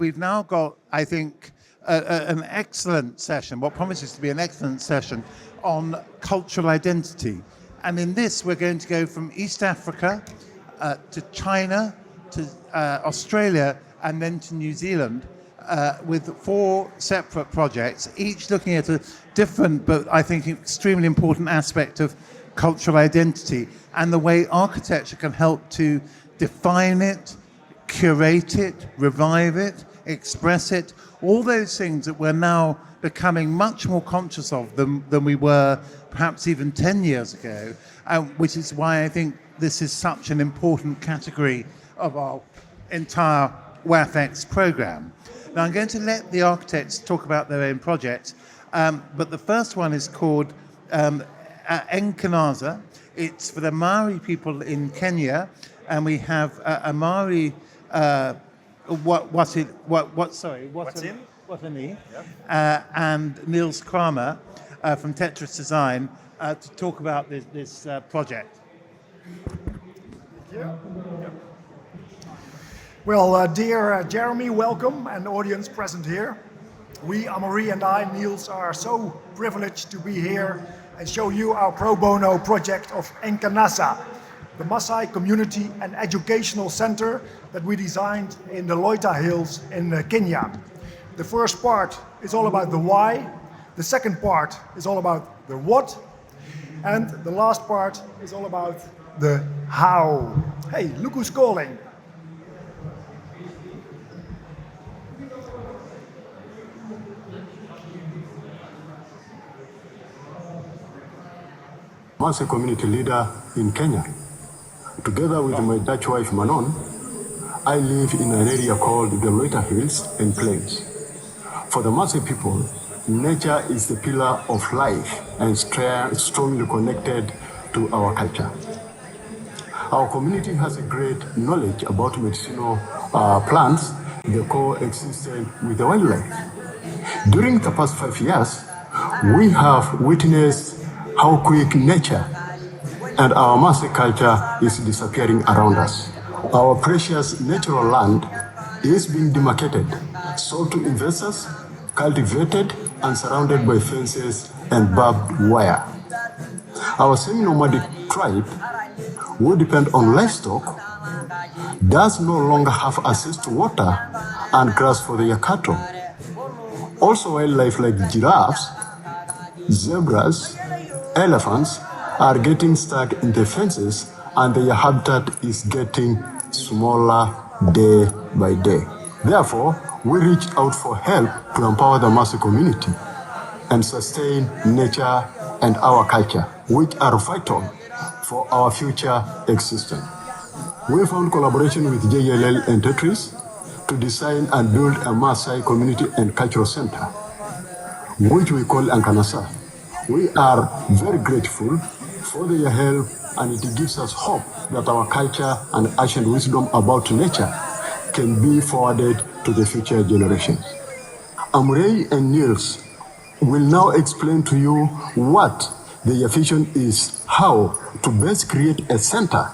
We've now got, I think, an excellent session, what promises to be an excellent session on cultural identity. And in this, we're going to go from East Africa to China, to Australia, and then to New Zealand with 4 separate projects, each looking at a different, but I think extremely important aspect of cultural identity and the way architecture can help to define it, curate it, revive it, express it, all those things that we're now becoming much more conscious of than we were perhaps even 10 years ago, which is why I think this is such an important category of our entire WAFX program. Now I'm going to let the architects talk about their own project, but the first one is called Enkanasa. It's for the Maori people in Kenya, and we have a Maori Watani, and Niels Kramer from Tetris Design to talk about this project. Yeah. Well, dear Jeremy, welcome, and audience present here. We, Amaury and I, Niels, are so privileged to be here and show you our pro bono project of Enkanasa, the Maasai Community and Educational Center that we designed in the Loita Hills in Kenya. The first part is all about the why, the second part is all about the what, and the last part is all about the how. Hey, look who's calling. Maasai community leader in Kenya. Together with my Dutch wife Manon, I live in an area called the Loita Hills and Plains. For the Maasai people, nature is the pillar of life and strongly connected to our culture. Our community has a great knowledge about medicinal plants that coexisted with the wildlife. During the past 5 years, we have witnessed how quick nature and our Maasai culture is disappearing around us. Our precious natural land is being demarcated, sold to investors, cultivated, and surrounded by fences and barbed wire. Our semi-nomadic tribe, who depend on livestock, does no longer have access to water and grass for their cattle. Also, wildlife like giraffes, zebras, elephants are getting stuck in the fences, and their habitat is getting smaller day by day. Therefore, we reached out for help to empower the Maasai community and sustain nature and our culture, which are vital for our future existence. We found collaboration with JLL and Tetris to design and build a Maasai community and cultural center, which we call Enkanasa. We are very grateful for their help, and it gives us hope that our culture and ancient wisdom about nature can be forwarded to the future generations. Amaury and Niels will now explain to you what their vision is, how to best create a center,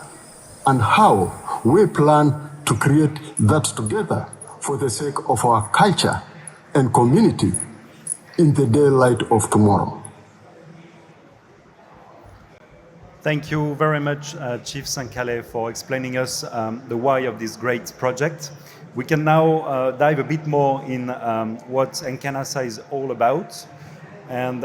and how we plan to create that together for the sake of our culture and community in the daylight of tomorrow. Thank you very much, Chief Sankale, for explaining us the why of this great project. We can now dive a bit more in what Enkanasa is all about. And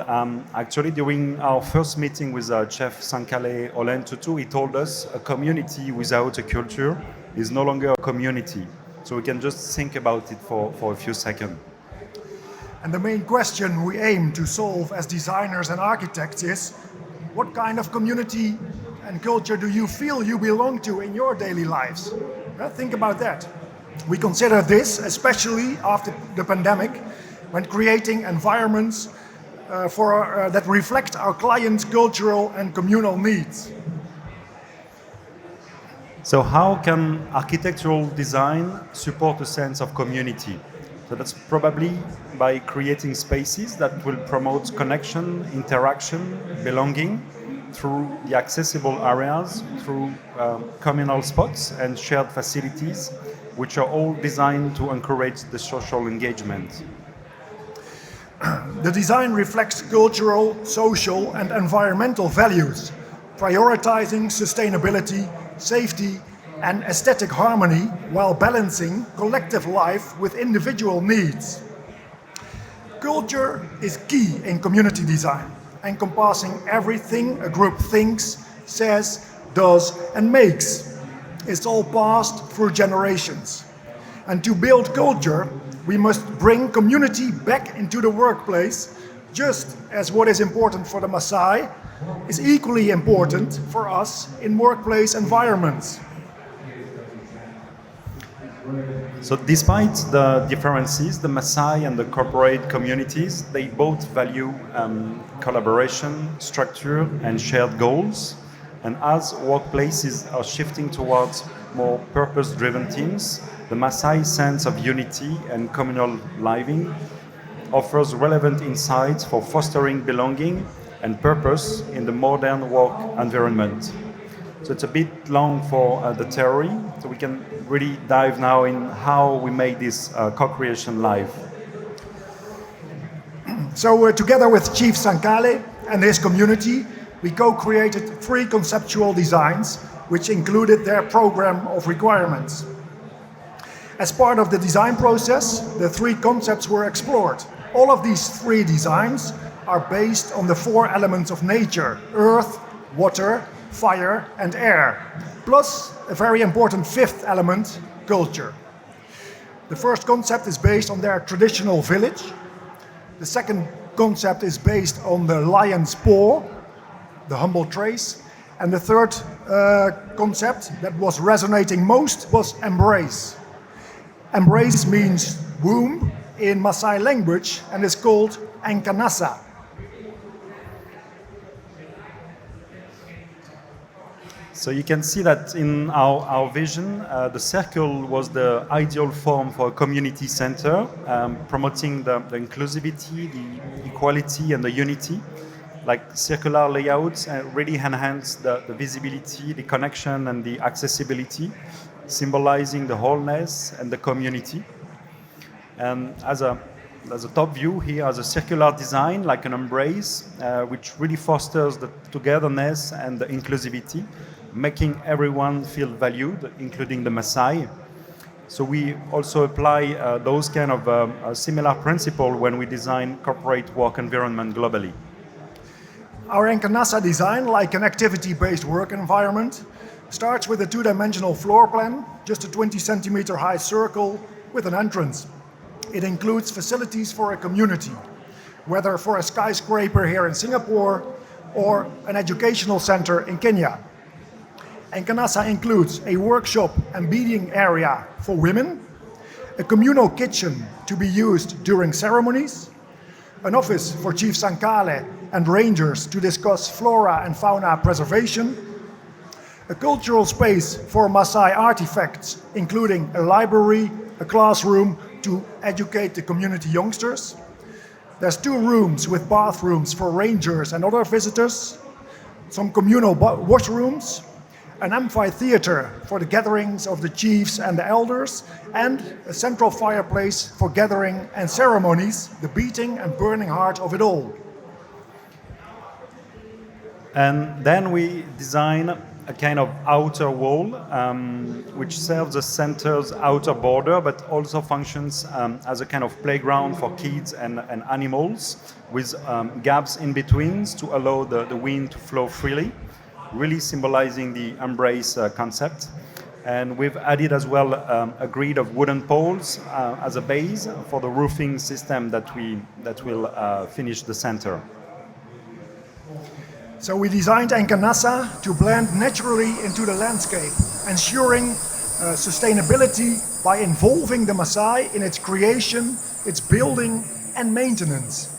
actually, during our first meeting with Chef Sankale Olentutu, he told us a community without a culture is no longer a community. So we can just think about it for a few seconds. And the main question we aim to solve as designers and architects is, what kind of community and culture do you feel you belong to in your daily lives? Think about that. We consider this, especially after the pandemic, when creating environments that reflect our clients' cultural and communal needs. So how can architectural design support a sense of community? So that's probably by creating spaces that will promote connection, interaction, belonging through the accessible areas, through communal spots and shared facilities, which are all designed to encourage the social engagement. The design reflects cultural, social, and environmental values, prioritizing sustainability, safety, and aesthetic harmony while balancing collective life with individual needs. Culture is key in community design, encompassing everything a group thinks, says, does, and makes. It's all passed through generations. And to build culture, we must bring community back into the workplace, just as what is important for the Maasai is equally important for us in workplace environments. So despite the differences, the Maasai and the corporate communities, they both value collaboration, structure, and shared goals. And as workplaces are shifting towards more purpose-driven teams, the Maasai sense of unity and communal living offers relevant insights for fostering belonging and purpose in the modern work environment. So it's a bit long for the theory, so we can really dive now in how we make this co-creation live. So together with Chief Sankale and his community, we co-created 3 conceptual designs, which included their program of requirements. As part of the design process, the 3 concepts were explored. All of these 3 designs are based on the 4 elements of nature: earth, water, fire, and air, plus a very important 5th element, culture. The first concept is based on their traditional village. The second concept is based on the lion's paw, the humble trace. And the third concept that was resonating most was embrace. Embrace means womb in Maasai language and is called Enkanasa. So you can see that in our vision, the circle was the ideal form for a community center, promoting the inclusivity, the equality, and the unity. Like circular layouts really enhance the visibility, the connection, and the accessibility, symbolizing the wholeness and the community. And as a top view here, as a circular design, like an embrace, which really fosters the togetherness and the inclusivity, making everyone feel valued, including the Maasai. So we also apply those kind of similar principles when we design corporate work environment globally. Our Enkanasa design, like an activity-based work environment, starts with a 2-dimensional floor plan, just a 20-centimeter high circle with an entrance. It includes facilities for a community, whether for a skyscraper here in Singapore or an educational center in Kenya. Enkanasa includes a workshop and meeting area for women, a communal kitchen to be used during ceremonies, an office for Chief Sankale and rangers to discuss flora and fauna preservation, a cultural space for Maasai artifacts, including a library, a classroom to educate the community youngsters. There's 2 rooms with bathrooms for rangers and other visitors, some communal washrooms, an amphitheater for the gatherings of the chiefs and the elders, and a central fireplace for gathering and ceremonies, the beating and burning heart of it all. And then we design a kind of outer wall, which serves the center's outer border, but also functions as a kind of playground for kids and animals, with gaps in between to allow the wind to flow freely, really symbolizing the embrace concept. And we've added as well a grid of wooden poles as a base for the roofing system that will finish the center. So we designed Enkanasa to blend naturally into the landscape, ensuring sustainability by involving the Maasai in its creation, its building, and maintenance.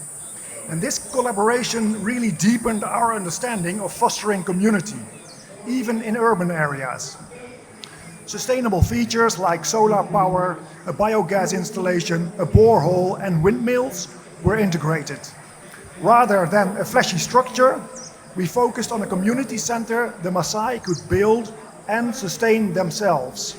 And this collaboration really deepened our understanding of fostering community, even in urban areas. Sustainable features like solar power, a biogas installation, a borehole, and windmills were integrated. Rather than a flashy structure, we focused on a community center the Maasai could build and sustain themselves.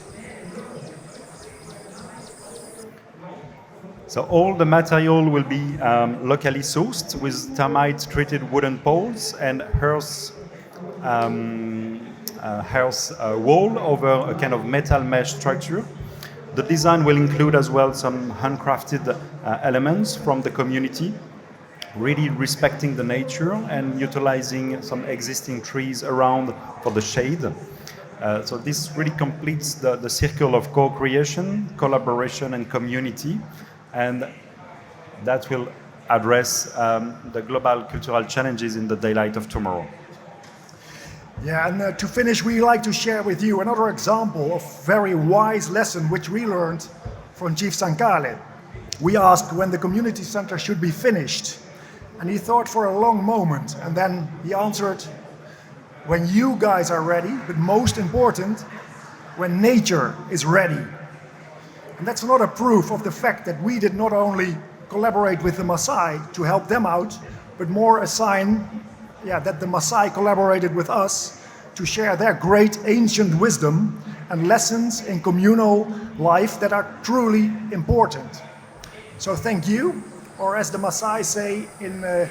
So all the material will be locally sourced with termite-treated wooden poles and earth wall over a kind of metal mesh structure. The design will include as well some handcrafted elements from the community, really respecting the nature and utilizing some existing trees around for the shade. So this really completes the circle of co-creation, collaboration, and community, and that will address the global cultural challenges in the daylight of tomorrow. Yeah, and to finish, we like to share with you another example of very wise lesson which we learned from Chief Sankale. We asked when the community center should be finished, and he thought for a long moment, and then he answered, when you guys are ready, but most important, when nature is ready. And that's another proof of the fact that we did not only collaborate with the Maasai to help them out, but more a sign that the Maasai collaborated with us to share their great ancient wisdom and lessons in communal life that are truly important. So thank you, or as the Maasai say in their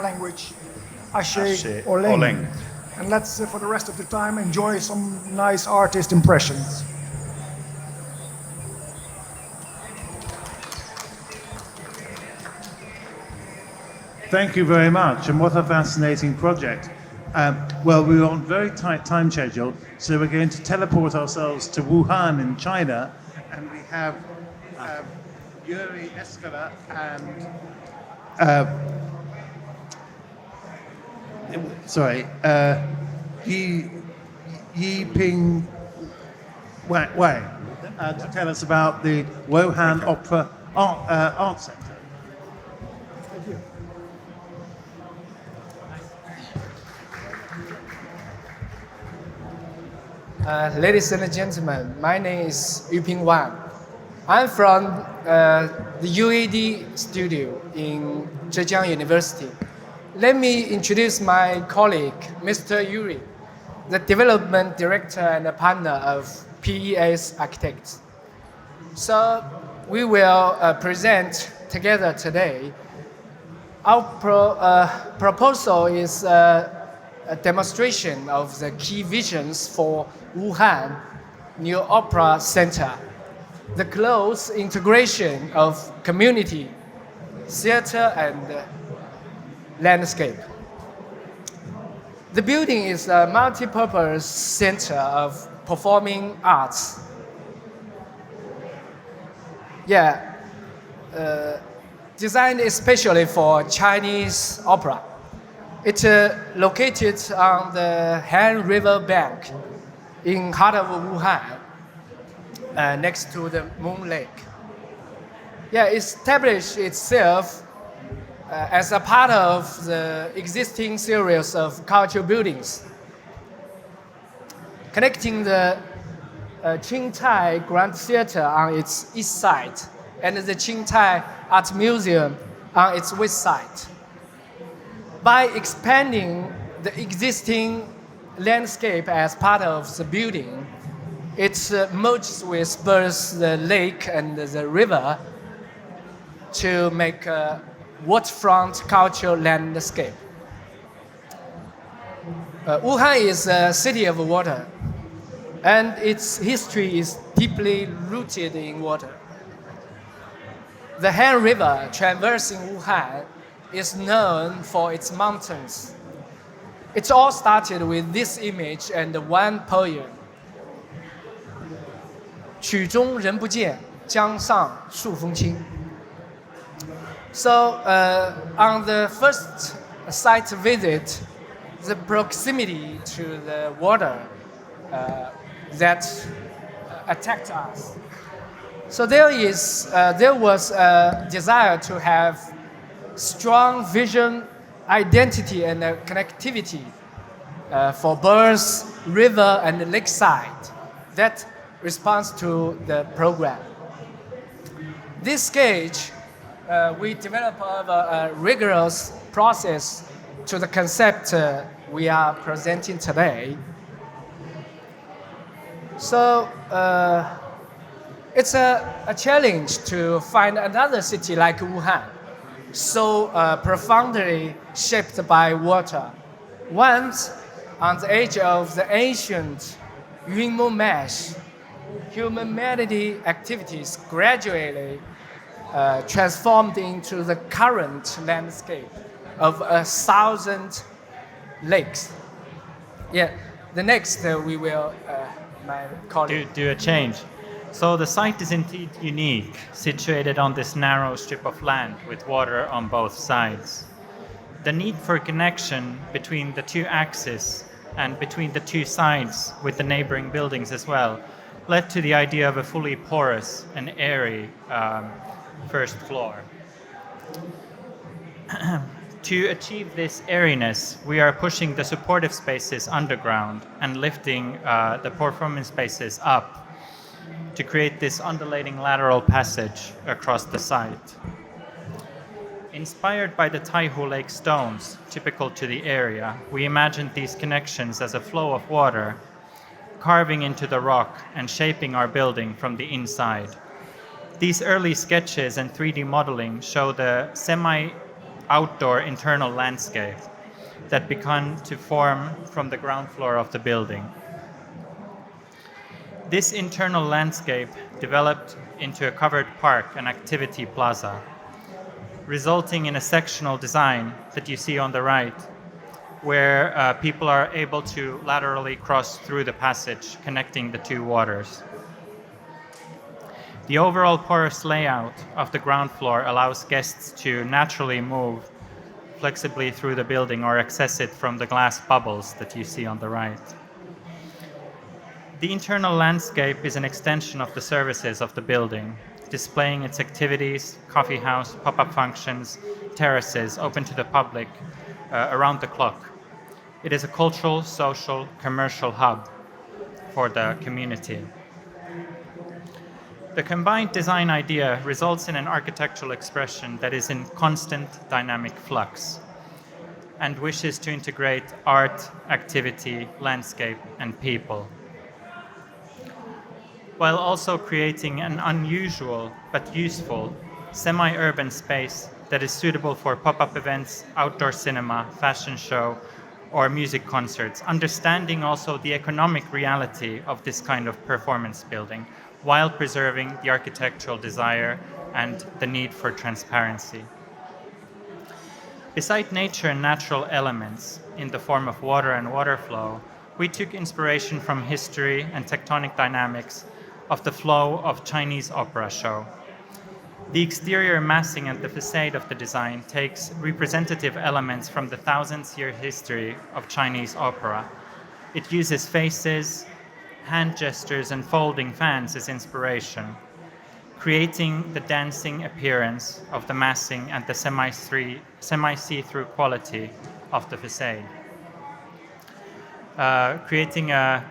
language, Ashe Oleng. And let's, for the rest of the time, enjoy some nice artist impressions. Thank you very much, and what a fascinating project. Well, we're on a very tight time schedule, so we're going to teleport ourselves to Wuhan in China, and we have Yuri Eskala and Yiping Wang to tell us about the Wuhan Opera Art Center. Ladies and gentlemen, my name is Yuping Wang. I'm from the UAD studio in Zhejiang University. Let me introduce my colleague, Mr. Yuri, the development director and a partner of PES Architects. So we will present together today. Our proposal is a demonstration of the key visions for Wuhan New Opera Center, the close integration of community, theater, and landscape. The building is a multi-purpose center of performing arts. Designed especially for Chinese opera. It's located on the Han River bank in heart of Wuhan, next to the Moon Lake. It established itself as a part of the existing series of cultural buildings, connecting the Qingtai Grand Theater on its east side and the Qingtai Art Museum on its west side. By expanding the existing landscape as part of the building, it merges with both the lake and the river to make a waterfront cultural landscape. Wuhan is a city of water, and its history is deeply rooted in water. The Han River traversing Wuhan is known for its mountains. It all started with this image and one poem. 曲中人不见，江上树风轻. So on the first site visit, the proximity to the water that attacked us. So there was a desire to have strong vision, identity, and connectivity for birds, river, and lakeside. That responds to the program. This sketch, we developed a rigorous process to the concept we are presenting today. So It's a challenge to find another city like Wuhan, so profoundly shaped by water. Once on the edge of the ancient Yunmo Marsh, humanity activities gradually transformed into the current landscape of 1,000 lakes. Yeah, the next we will, my colleague. Do a change. So the site is indeed unique, situated on this narrow strip of land with water on both sides. The need for connection between the two axes and between the two sides with the neighboring buildings as well led to the idea of a fully porous and airy first floor. To achieve this airiness, we are pushing the supportive spaces underground and lifting the performance spaces up to create this undulating lateral passage across the site. Inspired by the Taihu Lake stones, typical to the area, we imagined these connections as a flow of water, carving into the rock and shaping our building from the inside. These early sketches and 3D modeling show the semi-outdoor internal landscape that began to form from the ground floor of the building. This internal landscape developed into a covered park and activity plaza, resulting in a sectional design that you see on the right, where people are able to laterally cross through the passage connecting the two waters. The overall porous layout of the ground floor allows guests to naturally move flexibly through the building or access it from the glass bubbles that you see on the right. The internal landscape is an extension of the services of the building, displaying its activities, coffee house, pop-up functions, terraces open to the public around the clock. It is a cultural, social, commercial hub for the community. The combined design idea results in an architectural expression that is in constant dynamic flux and wishes to integrate art, activity, landscape, and people, while also creating an unusual but useful semi-urban space that is suitable for pop-up events, outdoor cinema, fashion show, or music concerts, understanding also the economic reality of this kind of performance building, while preserving the architectural desire and the need for transparency. Beside nature and natural elements in the form of water and water flow, we took inspiration from history and tectonic dynamics of the flow of Chinese opera show. The exterior massing and the facade of the design takes representative elements from the thousands-year history of Chinese opera. It uses faces, hand gestures, and folding fans as inspiration, creating the dancing appearance of the massing and the semi-see-through quality of the facade, creating a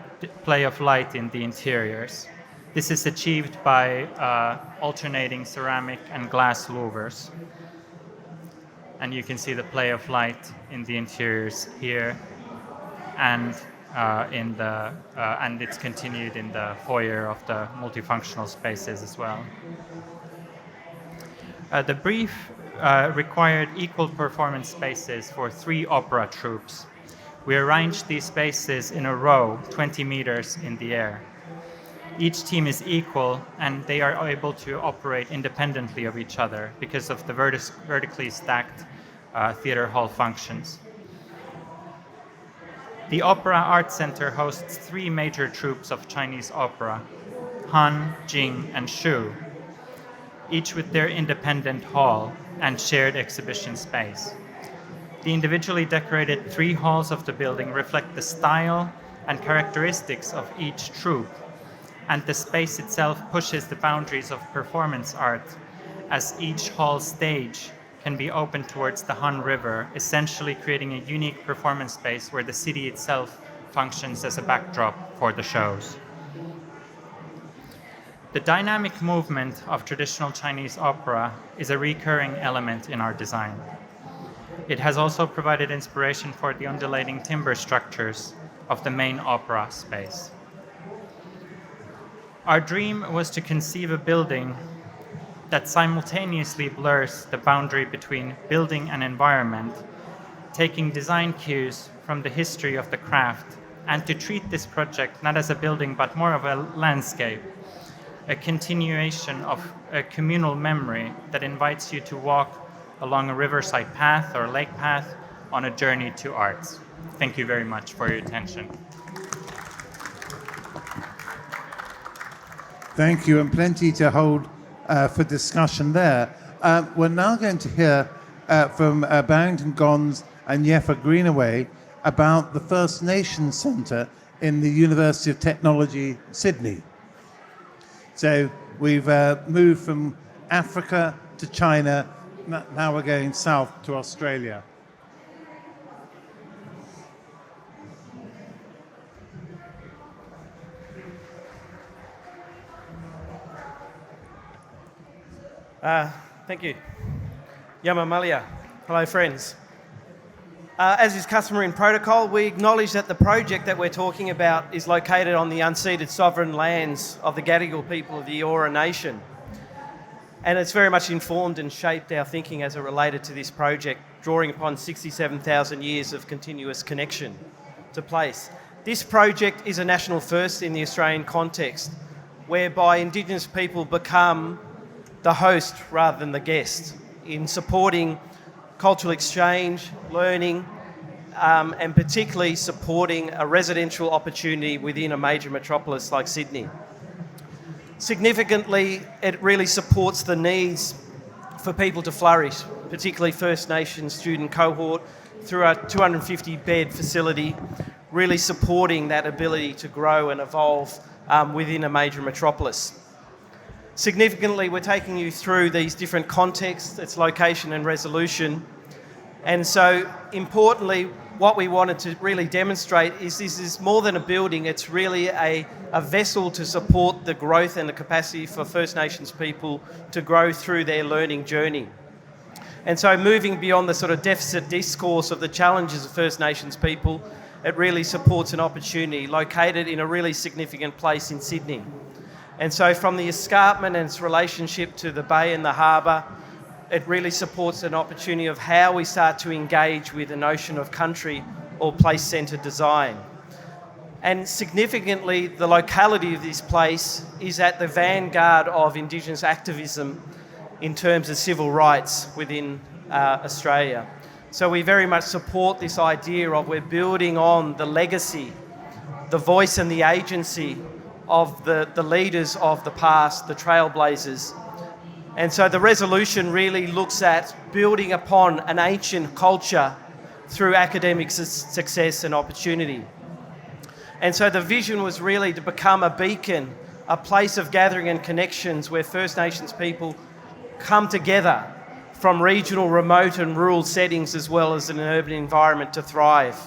play of light in the interiors. This is achieved by alternating ceramic and glass louvers. And you can see the play of light in the interiors here, and and it's continued in the foyer of the multifunctional spaces as well. The brief required equal performance spaces for 3 opera troupes. We arranged these spaces in a row, 20 meters in the air. Each team is equal, and they are able to operate independently of each other because of the vertically stacked theater hall functions. The Opera Art Center hosts 3 major troupes of Chinese opera, Han, Jing, and Shu, each with their independent hall and shared exhibition space. The individually decorated 3 halls of the building reflect the style and characteristics of each troupe, and the space itself pushes the boundaries of performance art, as each hall stage can be opened towards the Han River, essentially creating a unique performance space where the city itself functions as a backdrop for the shows. The dynamic movement of traditional Chinese opera is a recurring element in our design. It has also provided inspiration for the undulating timber structures of the main opera space. Our dream was to conceive a building that simultaneously blurs the boundary between building and environment, taking design cues from the history of the craft, and to treat this project not as a building but more of a landscape, a continuation of a communal memory that invites you to walk along a riverside path or lake path on a journey to arts. Thank you very much for your attention. Thank you, and plenty to hold for discussion there. We're now going to hear from Barrington Gons and Yefa Greenaway about the First Nations Centre in the University of Technology, Sydney. So we've moved from Africa to China, now we're going south to Australia. Thank you. Yama Malia. Hello, friends. As is customary in protocol, we acknowledge that the project that we're talking about is located on the unceded sovereign lands of the Gadigal people of the Eora Nation. And it's very much informed and shaped our thinking as it related to this project, drawing upon 67,000 years of continuous connection to place. This project is a national first in the Australian context, whereby Indigenous people become the host rather than the guest in supporting cultural exchange, learning, and particularly supporting a residential opportunity within a major metropolis like Sydney. Significantly, it really supports the needs for people to flourish, particularly First Nations student cohort, through our 250-bed facility, really supporting that ability to grow and evolve within a major metropolis. Significantly, we're taking you through these different contexts, its location and resolution. And so, importantly, what we wanted to really demonstrate is this is more than a building, it's really a vessel to support the growth and the capacity for First Nations people to grow through their learning journey. And so, moving beyond the sort of deficit discourse of the challenges of First Nations people, it really supports an opportunity located in a really significant place in Sydney. And so from the escarpment and its relationship to the bay and the harbour, it really supports an opportunity of how we start to engage with the notion of country or place-centred design. And significantly, the locality of this place is at the vanguard of Indigenous activism in terms of civil rights within Australia. So we very much support this idea of we're building on the legacy, the voice and the agency of the leaders of the past, the trailblazers. And so the resolution really looks at building upon an ancient culture through academic success and opportunity. And so the vision was really to become a beacon, a place of gathering and connections where First Nations people come together from regional, remote and rural settings as well as in an urban environment to thrive.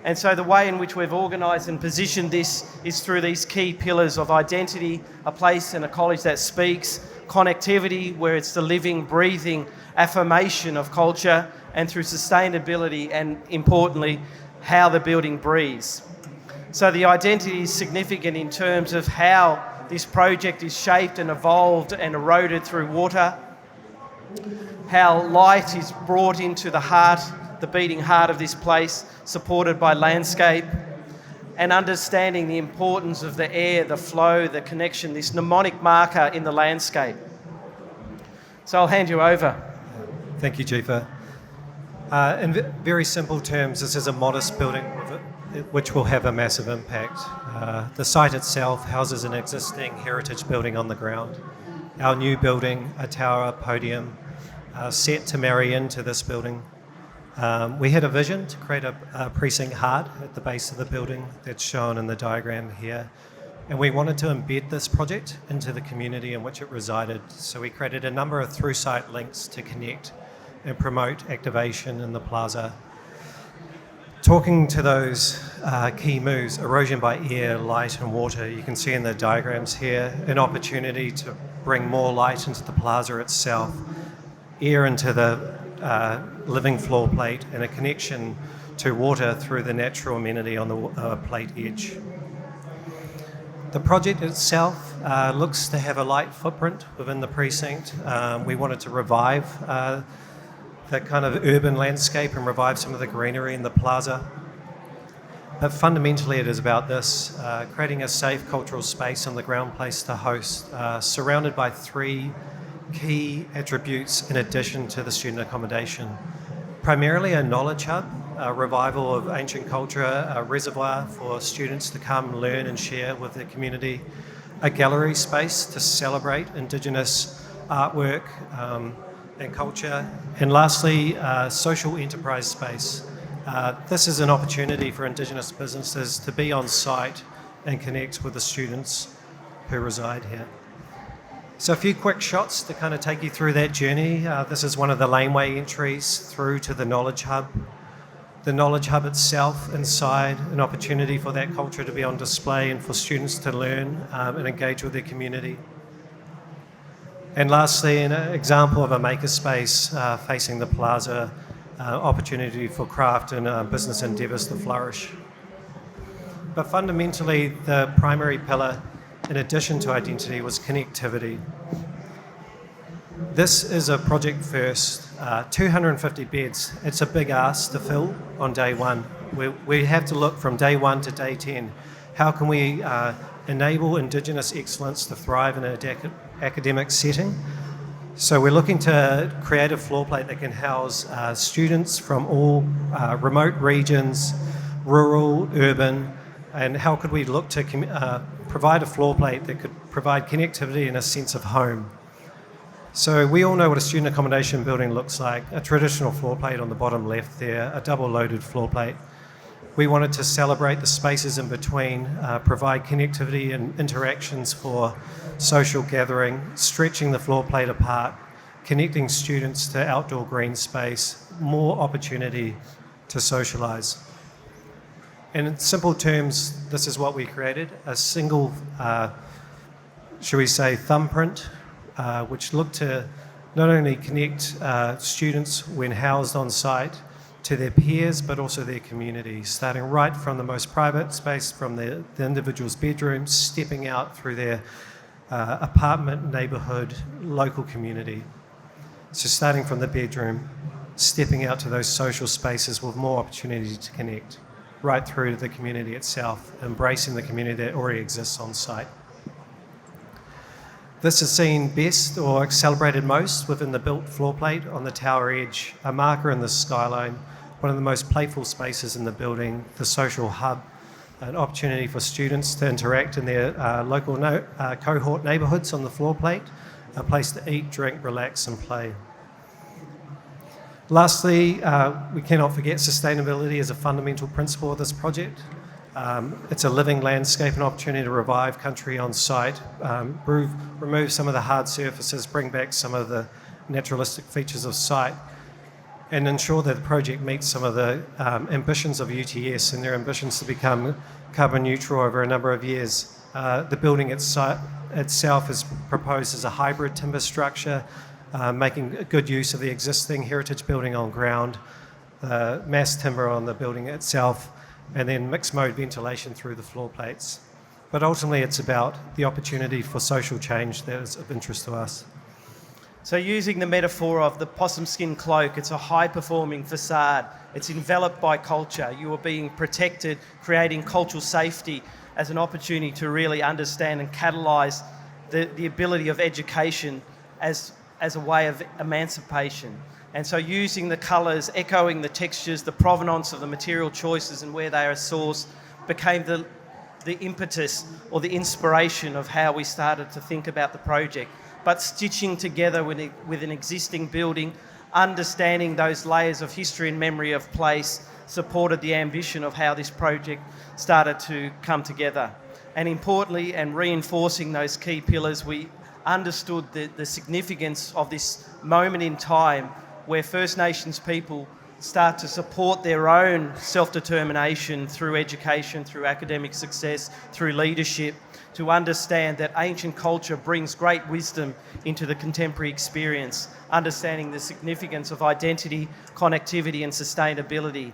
And so the way in which we've organised and positioned this is through these key pillars of identity, a place and a college that speaks, connectivity, where it's the living, breathing affirmation of culture, and through sustainability and, importantly, how the building breathes. So the identity is significant in terms of how this project is shaped and evolved and eroded through water, how light is brought into the heart, the beating heart of this place, supported by landscape, and understanding the importance of the air, the flow, the connection, this mnemonic marker in the landscape. So I'll hand you over. Thank you, Jifa. In very simple terms, this is a modest building which will have a massive impact. The site itself houses an existing heritage building on the ground. Our new building, a tower, a podium, set to marry into this building. We had a vision to create a precinct heart at the base of the building that's shown in the diagram here. And we wanted to embed this project into the community in which it resided. So we created a number of through-site links to connect and promote activation in the plaza. Talking to those key moves, erosion by air, light and water, you can see in the diagrams here an opportunity to bring more light into the plaza itself, air into the living floor plate, and a connection to water through the natural amenity on the plate edge. The project itself looks to have a light footprint within the precinct. We wanted to revive that kind of urban landscape and revive some of the greenery in the plaza. But fundamentally it is about this, creating a safe cultural space on the ground place to host, surrounded by three key attributes in addition to the student accommodation. Primarily a knowledge hub, a revival of ancient culture, a reservoir for students to come learn and share with their community, a gallery space to celebrate Indigenous artwork and culture, and lastly, a social enterprise space. This is an opportunity for Indigenous businesses to be on site and connect with the students who reside here. So a few quick shots to kind of take you through that journey. This is one of the laneway entries through to the Knowledge Hub. The Knowledge Hub itself inside, an opportunity for that culture to be on display and for students to learn and engage with their community. And lastly, an example of a makerspace facing the plaza, opportunity for craft and business endeavours to flourish. But fundamentally, the primary pillar, in addition to identity, was connectivity. This is a project first, 250 beds. It's a big ask to fill on day one. We have to look from day 1 to day 10. How can we enable Indigenous excellence to thrive in an academic setting? So we're looking to create a floor plate that can house students from all remote regions, rural, urban, and how could we look to provide a floor plate that could provide connectivity and a sense of home. So we all know what a student accommodation building looks like, a traditional floor plate on the bottom left there, a double loaded floor plate. We wanted to celebrate the spaces in between, provide connectivity and interactions for social gathering, stretching the floor plate apart, connecting students to outdoor green space, more opportunity to socialise. And in simple terms, this is what we created, a single, shall we say, thumbprint, which looked to not only connect students when housed on site to their peers, but also their community, starting right from the most private space, from the individual's bedroom, stepping out through their apartment, neighbourhood, local community. So starting from the bedroom, stepping out to those social spaces with more opportunity to connect, right through to the community itself, embracing the community that already exists on site. This is seen best or celebrated most within the built floor plate on the tower edge, a marker in the skyline, one of the most playful spaces in the building, the social hub, an opportunity for students to interact in their local cohort neighbourhoods on the floor plate, a place to eat, drink, relax and play. Lastly, we cannot forget sustainability as a fundamental principle of this project. It's a living landscape, an opportunity to revive country on site, remove some of the hard surfaces, bring back some of the naturalistic features of site, and ensure that the project meets some of the ambitions of UTS and their ambitions to become carbon neutral over a number of years. The building itself is proposed as a hybrid timber structure, making good use of the existing heritage building on ground, mass timber on the building itself, and then mixed mode ventilation through the floor plates. But ultimately it's about the opportunity for social change that is of interest to us. So using the metaphor of the possum skin cloak, it's a high-performing facade. It's enveloped by culture. You are being protected, creating cultural safety as an opportunity to really understand and catalyse the ability of education as a way of emancipation. And so using the colours, echoing the textures, the provenance of the material choices and where they are sourced became the impetus or the inspiration of how we started to think about the project. But stitching together with an existing building, understanding those layers of history and memory of place supported the ambition of how this project started to come together. And importantly, and reinforcing those key pillars, we understood the significance of this moment in time where First Nations people start to support their own self-determination through education, through academic success, through leadership, to understand that ancient culture brings great wisdom into the contemporary experience, understanding the significance of identity, connectivity and sustainability.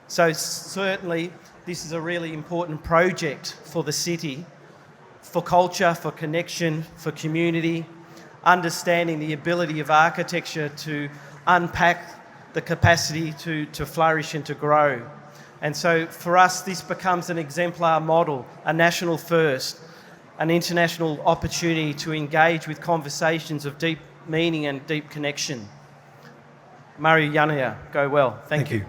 So certainly this is a really important project for the city, for culture, for connection, for community, understanding the ability of architecture to unpack the capacity to flourish and to grow. And so for us, this becomes an exemplar model, a national first, an international opportunity to engage with conversations of deep meaning and deep connection. Mari Yanaya, go well. Thank you.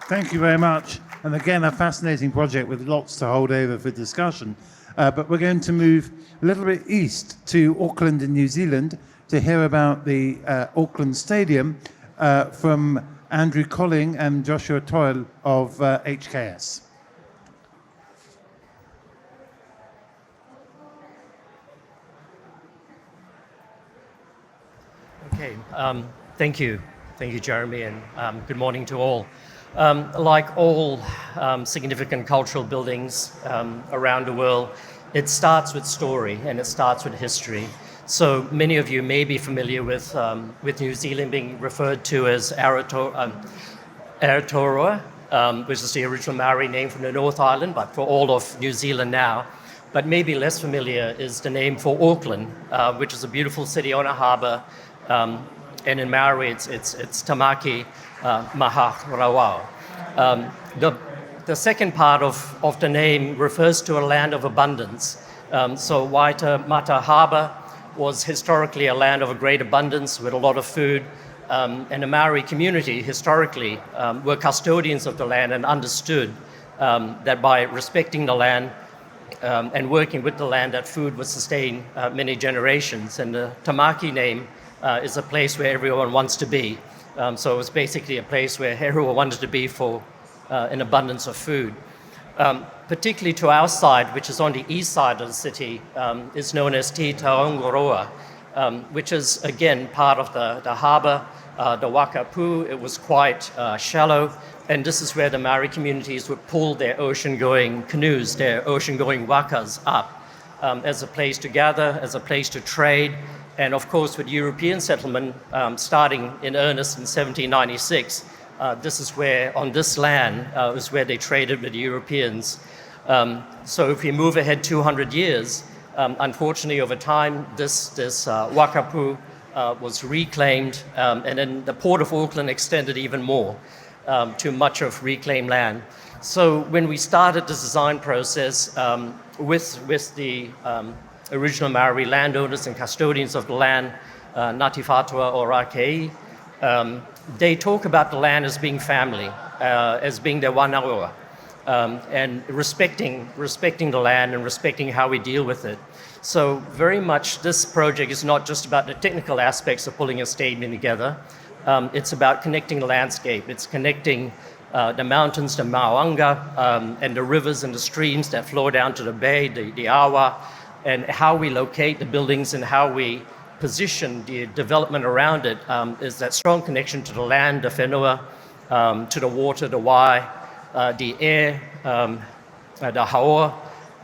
Thank you very much. And again, a fascinating project with lots to hold over for discussion. But we're going to move a little bit east to Auckland in New Zealand to hear about the Auckland Stadium from Andrew Colling and Joshua Toyle of HKS. Okay, thank you. Thank you, Jeremy, and good morning to all. Like all significant cultural buildings around the world, it starts with story and it starts with history. So many of you may be familiar with New Zealand being referred to as Aotearoa, which is the original Maori name from the North Island, but for all of New Zealand now. But maybe less familiar is the name for Auckland, which is a beautiful city on a harbour. And in Maori, it's Tamaki Maha Rawao. The second part of the name refers to a land of abundance. So Waitemata Harbour was historically a land of a great abundance with a lot of food. And the Maori community historically were custodians of the land and understood that by respecting the land and working with the land, that food would sustain many generations. And the Tamaki name is a place where everyone wants to be. So it was basically a place where everyone wanted to be for an abundance of food. Particularly to our side, which is on the east side of the city, is known as Te Taongoroa, which is again part of the harbour, the Wakapu. It was quite shallow, and this is where the Maori communities would pull their ocean-going canoes, their ocean-going wakas up as a place to gather, as a place to trade. And of course, with European settlement starting in earnest in 1796, this is where, on this land, is where they traded with the Europeans. So if we move ahead 200 years, unfortunately over time, this Wakapu was reclaimed, and then the Port of Auckland extended even more to much of reclaimed land. So when we started this design process with the original Maori landowners and custodians of the land, Ngāti Whātua o Rakei, they talk about the land as being family, as being their wānanga, and respecting the land and respecting how we deal with it. So very much this project is not just about the technical aspects of pulling a stadium together. It's about connecting the landscape. It's connecting the mountains, the Mauanga, and the rivers and the streams that flow down to the bay, the Awa, and how we locate the buildings and how we position the development around it is that strong connection to the land, the whenua, to the water, the wai, the air, the haoa,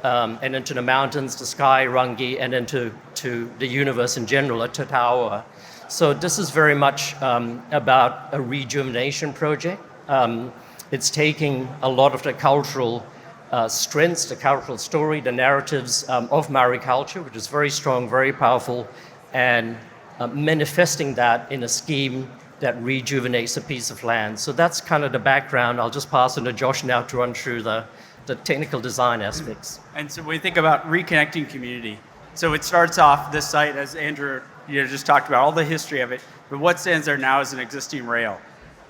and then to the mountains, the sky, rangi, and then to the universe in general, a tataoa. So this is very much about a rejuvenation project. It's taking a lot of the cultural strengths, the cultural story, the narratives of Maori culture, which is very strong, very powerful, and manifesting that in a scheme that rejuvenates a piece of land. So that's kind of the background. I'll just pass on to Josh now to run through the technical design aspects. And so we think about reconnecting community. So it starts off this site, as Andrew just talked about, all the history of it, but what stands there now is an existing rail.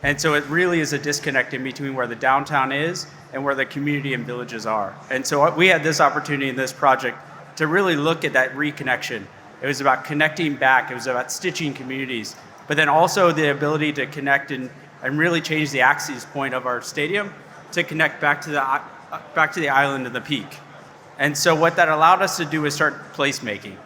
And so it really is a disconnect in between where the downtown is and where the community and villages are. And so we had this opportunity in this project to really look at that reconnection. It was about connecting back, it was about stitching communities, but then also the ability to connect and really change the axis point of our stadium to connect back to the island and the peak. And so what that allowed us to do is start placemaking.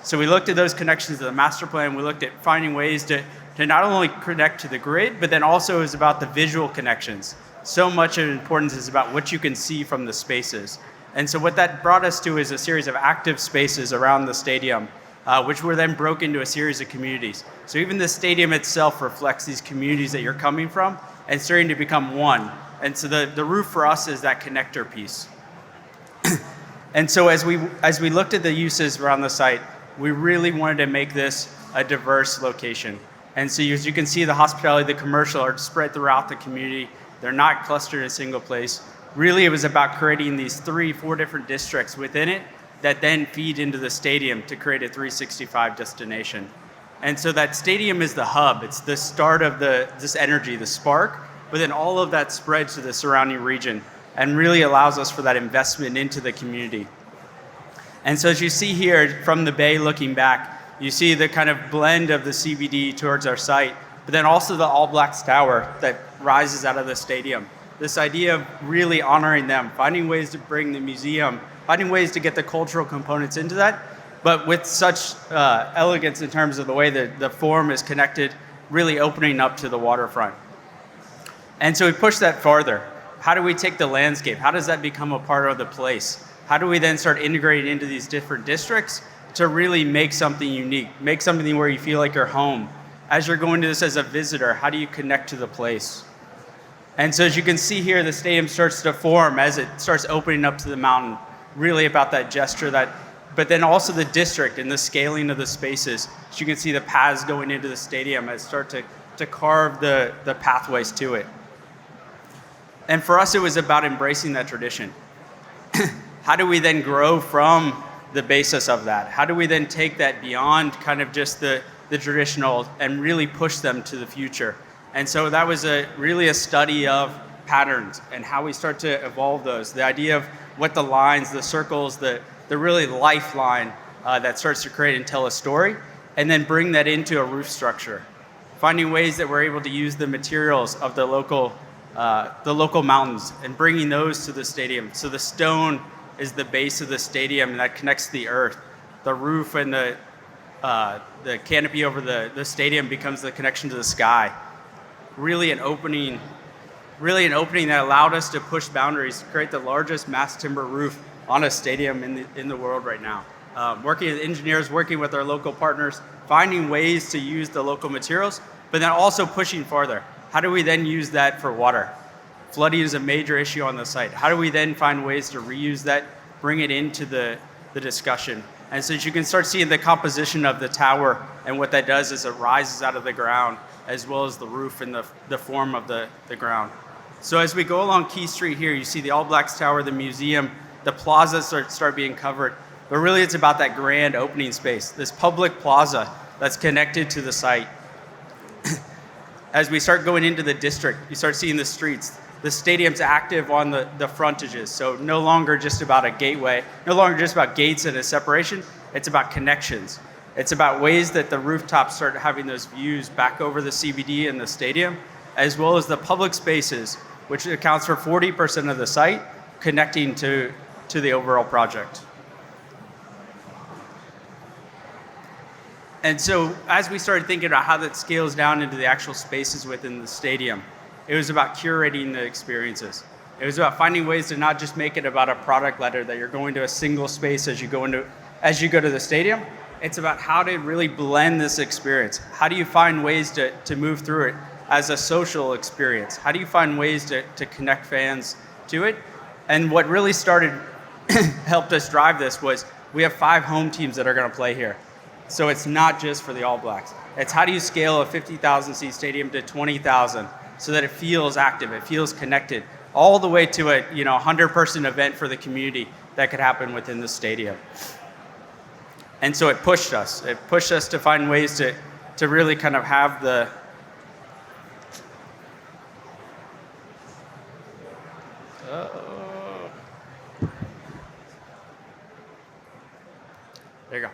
So we looked at those connections to the master plan, we looked at finding ways to not only connect to the grid, but then also is about the visual connections. So much of importance is about what you can see from the spaces. And so what that brought us to is a series of active spaces around the stadium, which were then broken into a series of communities. So even the stadium itself reflects these communities that you're coming from and starting to become one. And so the roof for us is that connector piece. And so as we looked at the uses around the site, we really wanted to make this a diverse location. And so as you can see, the hospitality, the commercial are spread throughout the community. They're not clustered in a single place. Really, it was about creating these 3-4 different districts within it that then feed into the stadium to create a 365 destination. And so that stadium is the hub. It's the start of this energy, the spark, but then all of that spreads to the surrounding region and really allows us for that investment into the community. And so as you see here from the bay looking back, you see the kind of blend of the CBD towards our site, but then also the All Blacks Tower that rises out of the stadium. This idea of really honoring them, finding ways to bring the museum, finding ways to get the cultural components into that, but with such elegance in terms of the way that the form is connected, really opening up to the waterfront. And so we push that farther. How do we take the landscape? How does that become a part of the place? How do we then start integrating into these different districts to really make something unique, make something where you feel like you're home? As you're going to this as a visitor, how do you connect to the place? And so as you can see here, the stadium starts to form as it starts opening up to the mountain, really about that gesture, but then also the district and the scaling of the spaces. As you can see the paths going into the stadium as start to carve the pathways to it. And for us, it was about embracing that tradition. How do we then grow from the basis of that? How do we then take that beyond kind of just the traditional and really push them to the future? And so that was really a study of patterns and how we start to evolve those. The idea of what the lines, the circles, the really lifeline that starts to create and tell a story, and then bring that into a roof structure. Finding ways that we're able to use the materials of the local mountains and bringing those to the stadium. So the stone is the base of the stadium and that connects to the earth. The roof and the canopy over the stadium becomes the connection to the sky. Really an opening that allowed us to push boundaries to create the largest mass timber roof on a stadium in the world right now. Working with engineers, working with our local partners, finding ways to use the local materials, but then also pushing farther. How do we then use that for water? Flooding is a major issue on the site. How do we then find ways to reuse that, bring it into the discussion? And so you can start seeing the composition of the tower, and what that does is it rises out of the ground, as well as the roof and the form of the ground. So as we go along Key Street here, you see the All Blacks Tower, the museum, the plazas start being covered. But really it's about that grand opening space, this public plaza that's connected to the site. As we start going into the district, you start seeing the streets. The stadium's active on the frontages, so no longer just about a gateway, no longer just about gates and a separation, it's about connections. It's about ways that the rooftops start having those views back over the CBD and the stadium, as well as the public spaces, which accounts for 40% of the site, connecting to the overall project. And so as we started thinking about how that scales down into the actual spaces within the stadium, it was about curating the experiences. It was about finding ways to not just make it about a product letter that you're going to a single space as you go to the stadium. It's about how to really blend this experience. How do you find ways to move through it as a social experience? How do you find ways to connect fans to it? And what really helped us drive this was we have 5 home teams that are going to play here. So it's not just for the All Blacks. It's how do you scale a 50,000 seat stadium to 20,000 so that it feels active, it feels connected, all the way to a 100-person event for the community that could happen within the stadium. And so it pushed us. It pushed us to find ways to really kind of have the There you go.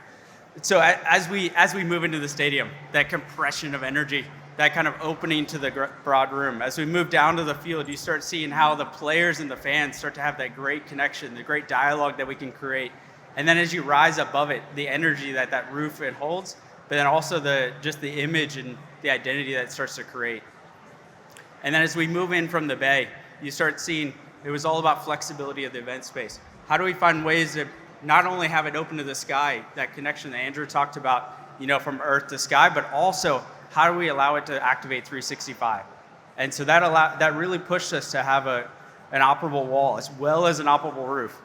So as we move into the stadium, that compression of energy, that kind of opening to the broad room, as we move down to the field, you start seeing how the players and the fans start to have that great connection, the great dialogue that we can create. And then as you rise above it, the energy that roof it holds, but then also just the image and the identity that it starts to create. And then as we move in from the bay, you start seeing it was all about flexibility of the event space. How do we find ways to not only have it open to the sky, that connection that Andrew talked about, from earth to sky, but also how do we allow it to activate 365? And so that really pushed us to have an operable wall as well as an operable roof,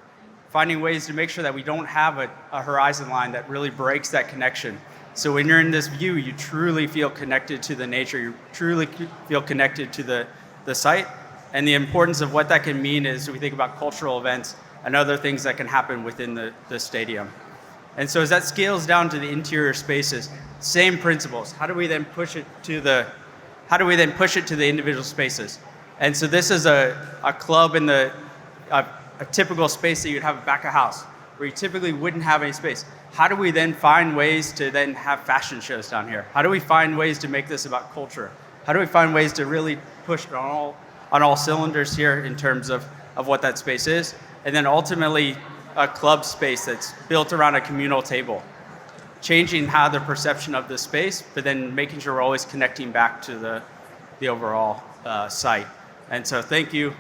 finding ways to make sure that we don't have a horizon line that really breaks that connection. So when you're in this view, you truly feel connected to the nature, you truly feel connected to the site. And the importance of what that can mean is we think about cultural events and other things that can happen within the stadium. And so as that scales down to the interior spaces, same principles. How do we then push it to the individual spaces? And so this is a club in a typical space that you'd have back of house, where you typically wouldn't have any space. How do we then find ways to then have fashion shows down here? How do we find ways to make this about culture? How do we find ways to really push on all cylinders here in terms of what that space is? And then ultimately a club space that's built around a communal table, changing how the perception of the space, but then making sure we're always connecting back to the overall site. And so thank you.